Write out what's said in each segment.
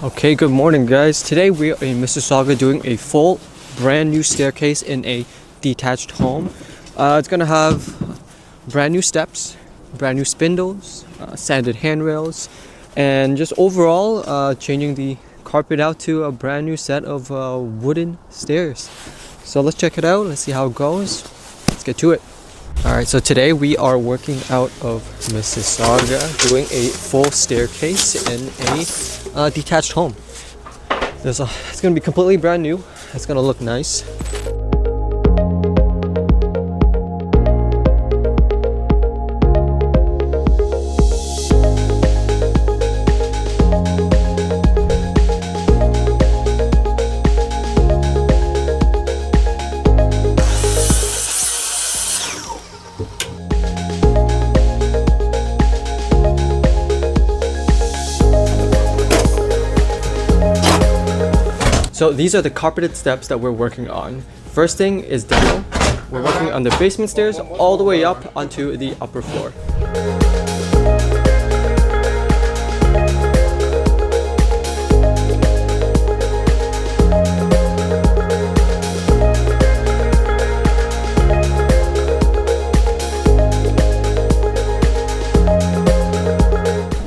Okay, good morning guys. Today we are in Mississauga doing a full brand new staircase in a detached home. It's gonna have brand new steps, brand new spindles, sanded handrails, and just overall changing the carpet out to a brand new set of wooden stairs. So let's check it out, let's see how it goes. Let's get to it. Alright, so today we are working out of Mississauga doing a full staircase in a detached home. It's going to be completely brand new. It's going to look nice. So these are the carpeted steps that we're working on. First thing is demo. We're working on the basement stairs all the way up onto the upper floor.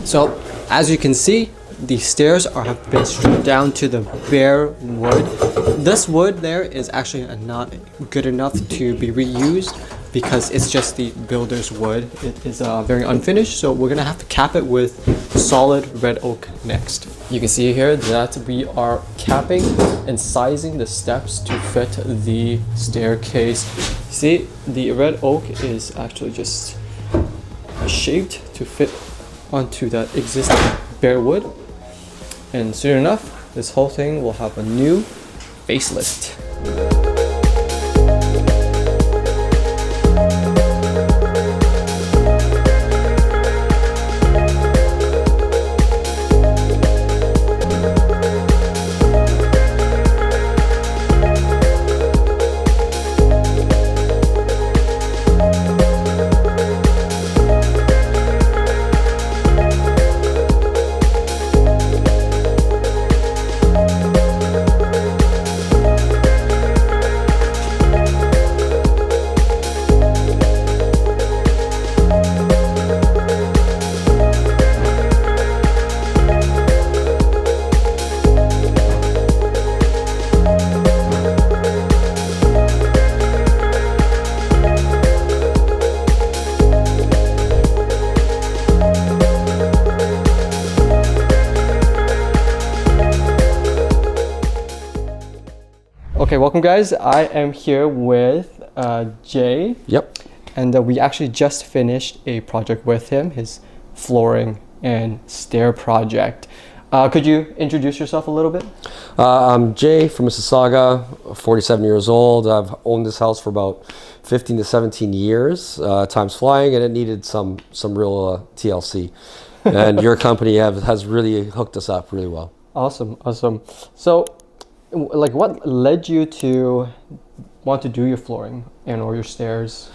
So as you can see, the stairs have been stripped down to the bare wood. This wood there is actually not good enough to be reused because it's just the builder's wood. It is very unfinished, so we're gonna have to cap it with solid red oak next. You can see here that we are capping and sizing the steps to fit the staircase. See, the red oak is actually just shaped to fit onto that existing bare wood. And soon enough, this whole thing will have a new facelift. Okay, welcome guys. I am here with Jay. Yep. And we actually just finished a project with him, his flooring and stair project. Could you introduce yourself a little bit? I'm Jay from Mississauga, 47 years old. I've owned this house for about 15 to 17 years. Time's flying, and it needed some real TLC. And your company has really hooked us up really well. Awesome. So, like, what led you to want to do your flooring or your stairs?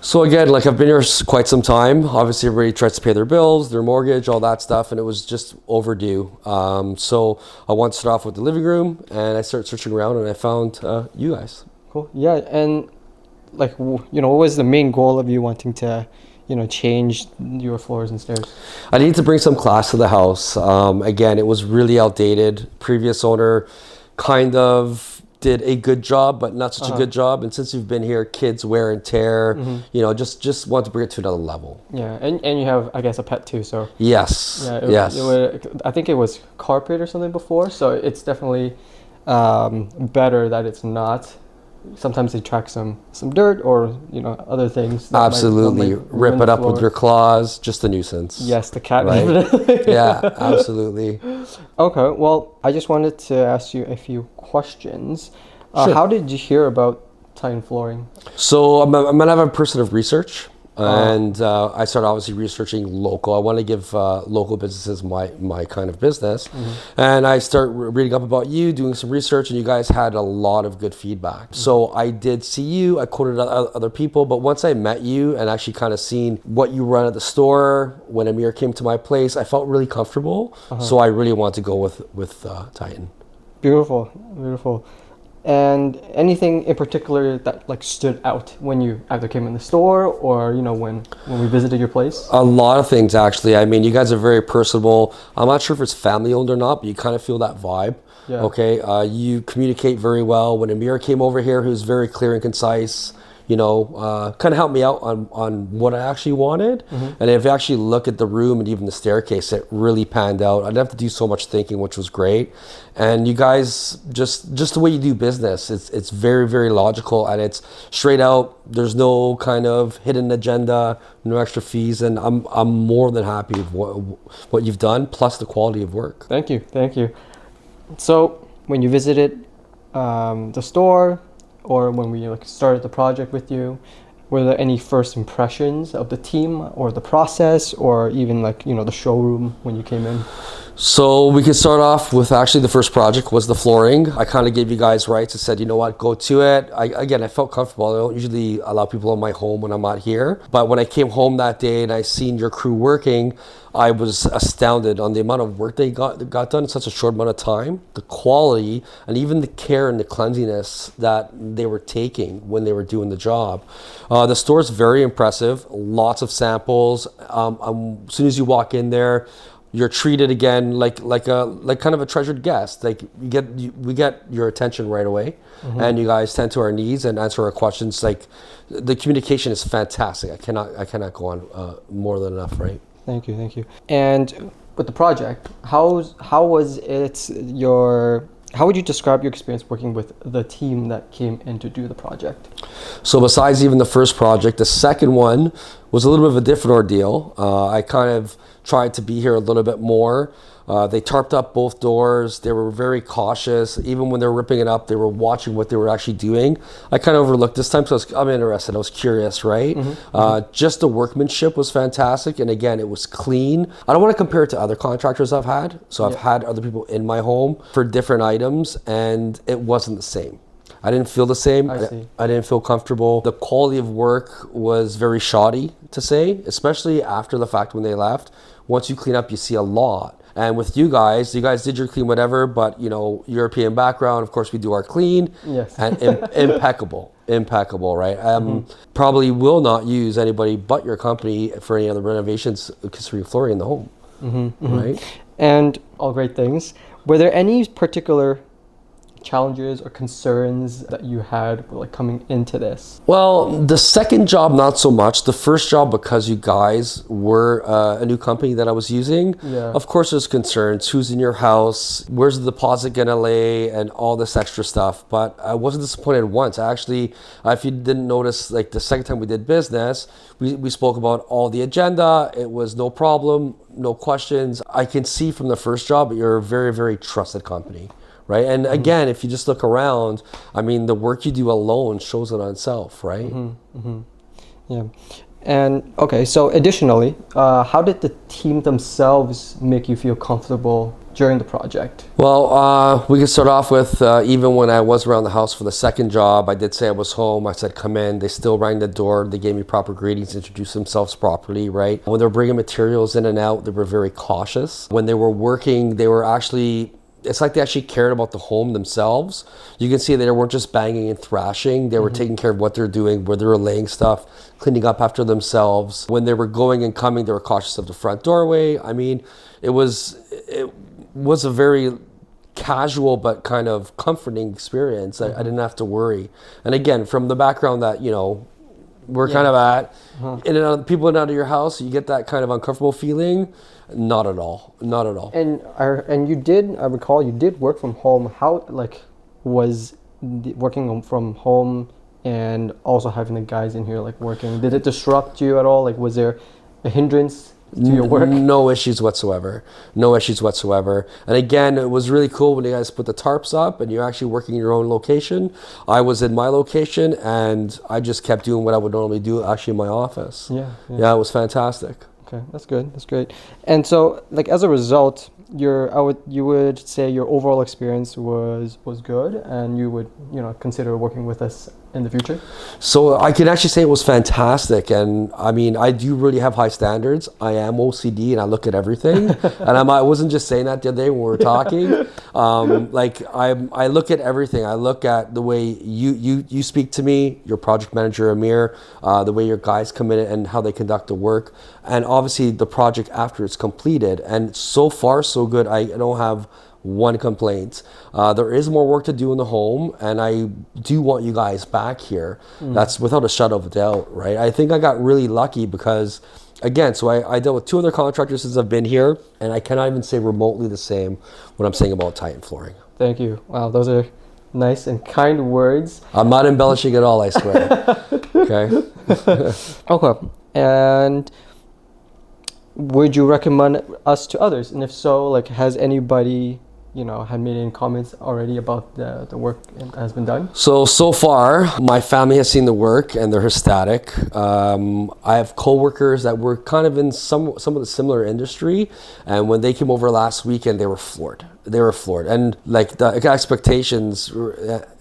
So again, like, I've been here quite some time. Obviously, everybody tries to pay their bills, their mortgage, all that stuff, and it was just overdue. So I wanted to start off with the living room, and I started searching around, and I found you guys. Cool. Yeah, and like, what was the main goal of you wanting to, change your floors and stairs? I needed to bring some class to the house. Again, it was really outdated. Previous owner kind of did a good job, but not such a good job. And since you've been here, kids wear and tear, just want to bring it to another level. Yeah, and you have, I guess, a pet too, so. Yes, yeah, I think it was carpet or something before, so it's definitely better that it's not. Sometimes they track some dirt or other things. Absolutely, rip it up with your claws. Just a nuisance. Yes, the cat. Right? Yeah, absolutely. Okay, well, I just wanted to ask you a few questions. Sure. How did you hear about tile flooring? So I'm gonna have a person of research. And I started obviously researching local. I want to give local businesses my kind of business. And I start reading up about you, doing some research, and you guys had a lot of good feedback. So I did see you, I quoted other people, but once I met you and actually kind of seen what you run at the store, when Amir came to my place, I felt really comfortable. So I really want to go with Titan. Beautiful, beautiful. And anything in particular that like stood out when you either came in the store or, you know, when we visited your place? A lot of things, actually. I mean, you guys are very personable. I'm not sure if it's family owned or not, but you kind of feel that vibe. Yeah. Okay. You communicate very well. When Amir came over here, he was very clear and concise. You know, kind of helped me out on what I actually wanted. And if you actually look at the room and even the staircase, it really panned out. I didn't have to do so much thinking, which was great. And you guys, just the way you do business, it's very, very logical, and it's straight out. There's no kind of hidden agenda, no extra fees, and I'm more than happy with what you've done, plus the quality of work. Thank you, thank you. So when you visited the store, or when we like started the project with you, were there any first impressions of the team or the process, or even like, you know, the showroom when you came in? So we could start off with actually the first project was the flooring. I kind of gave you guys rights and said, you know what, go to it. I felt comfortable. I don't usually allow people in my home when I'm not here. But when I came home that day and I seen your crew working, I was astounded on the amount of work they got done in such a short amount of time, the quality, and even the care and the cleanliness that they were taking when they were doing the job. The store is very impressive, lots of samples. As soon as you walk in there, you're treated again like kind of a treasured guest. Like we get your attention right away, and you guys tend to our needs and answer our questions. Like the communication is fantastic. I cannot go on more than enough, right? Thank you, thank you. And with the project, how was it how would you describe your experience working with the team that came in to do the project? So besides even the first project, the second one was a little bit of a different ordeal. I kind of tried to be here a little bit more. They tarped up both doors. They were very cautious. Even when they were ripping it up, they were watching what they were actually doing. I kind of overlooked this time, so I'm interested. I was curious, right? Just the workmanship was fantastic. And again, it was clean. I don't want to compare it to other contractors I've had. So I've had other people in my home for different items, and it wasn't the same. I didn't feel the same. I didn't feel comfortable. The quality of work was very shoddy, to say, especially after the fact when they left. Once you clean up, you see a lot. And with you guys did your clean whatever, but you know, European background, of course we do our clean. Yes. And impeccable, right? Probably will not use anybody but your company for any other renovations considering flooring in the home, right? And all great things. Were there any particular challenges or concerns that you had like coming into this? Well, the second job, not so much. The first job, because you guys were a new company that I was using, of course there's concerns. Who's in your house? Where's the deposit gonna lay? And all this extra stuff. But I wasn't disappointed once. Actually, if you didn't notice, like the second time we did business, we spoke about all the agenda. It was no problem, no questions. I can see from the first job that you're a very, very trusted company. Right. And again, if you just look around, I mean, the work you do alone shows it on itself. Right. Yeah. And okay, so additionally, how did the team themselves make you feel comfortable during the project? Well, we could start off with even when I was around the house for the second job, I did say I was home. I said, come in. They still rang the door. They gave me proper greetings, introduced themselves properly. Right. When they were bringing materials in and out, they were very cautious. When they were working, they were actually... It's like they actually cared about the home themselves. You can see they weren't just banging and thrashing. They were taking care of what they're doing, where they were laying stuff, cleaning up after themselves. When they were going and coming, they were cautious of the front doorway. I mean, it was a very casual but kind of comforting experience. I didn't have to worry. And again, from the background that, you know, we're kind of at, in and out, people in and out of your house, you get that kind of uncomfortable feeling. Not at all. And you did, I recall, you did work from home. How was working from home and also having the guys in here working? Did it disrupt you at all? Was there a hindrance to your work? No issues whatsoever. No issues whatsoever. And again, it was really cool when you guys put the tarps up and you're actually working in your own location. I was in my location and I just kept doing what I would normally do actually in my office. Yeah, it was fantastic. Okay, that's good. That's great. And so, like, as a result, you would say your overall experience was good, and you would, consider working with us in the future? So I can actually say it was fantastic, and I mean, I do really have high standards. I am OCD, and I look at everything, and I wasn't just saying that the other day when we were talking. Like I look at everything. I look at the way you speak to me, your project manager Amir, the way your guys come in and how they conduct the work, and obviously the project after it's completed. And so far so good. I don't have one complaint. There is more work to do in the home, and I do want you guys back here. That's without a shadow of a doubt, right? I think I got really lucky because, again, so I dealt with 2 other contractors since I've been here, and I cannot even say remotely the same when I'm saying about Titan Flooring. Thank you. Wow, those are nice and kind words. I'm not embellishing at all, I swear. Okay. Okay. And would you recommend us to others? And if so, like, has anybody, had made any comments already about the work that has been done? So far, my family has seen the work and they're ecstatic. I have coworkers that were kind of in some of the similar industry, and when they came over last weekend, they were floored. And like the expectations,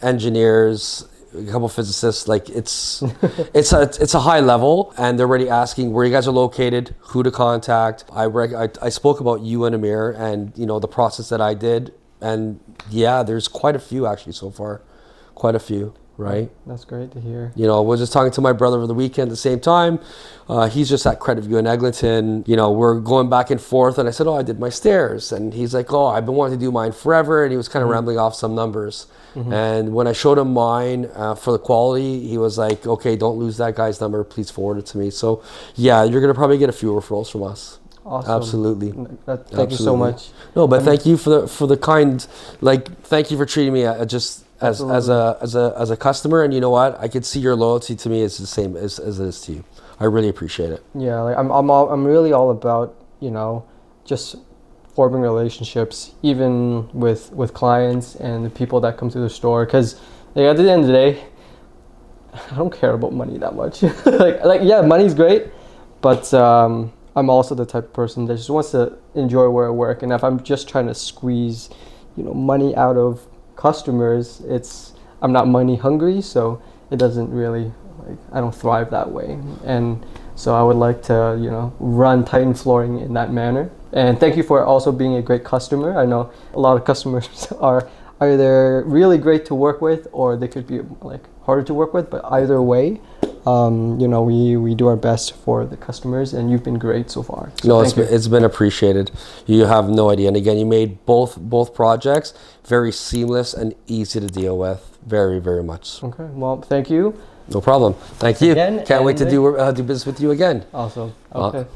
engineers, a couple of physicists, like it's a high level, and they're already asking where you guys are located, who to contact. I spoke about you and Amir and the process that I did, and yeah, there's quite a few actually so far, quite a few. Right. That's great to hear. I was just talking to my brother over the weekend at the same time. He's just at Credit View in Eglinton. We're going back and forth, and I said, I did my stairs. And he's like, I've been wanting to do mine forever. And he was kind of rambling off some numbers. And when I showed him mine for the quality, he was like, okay, don't lose that guy's number. Please forward it to me. So yeah, you're going to probably get a few referrals from us. Awesome. Absolutely. Thank you so much. No, but thank you for the kind, thank you for treating me just as a customer. And you know what? I could see your loyalty to me is the same as it is to you. I really appreciate it. Yeah, like I'm really all about, just forming relationships, even with clients and the people that come to the store. Because at the end of the day, I don't care about money that much. Yeah, money's great, but I'm also the type of person that just wants to enjoy where I work. And if I'm just trying to squeeze, money out of customers, I'm not money hungry, so it doesn't really, I don't thrive that way. And so I would like to, run Titan Flooring in that manner. And thank you for also being a great customer. I know a lot of customers are either really great to work with, or they could be harder to work with, but either way, we do our best for the customers, and you've been great so far. So no, it's been appreciated. You have no idea. And again, you made both projects very seamless and easy to deal with. Very, very much. Okay. Well, thank you. No problem. Thank you. Again, Can't wait to do business with you again. Awesome. Okay.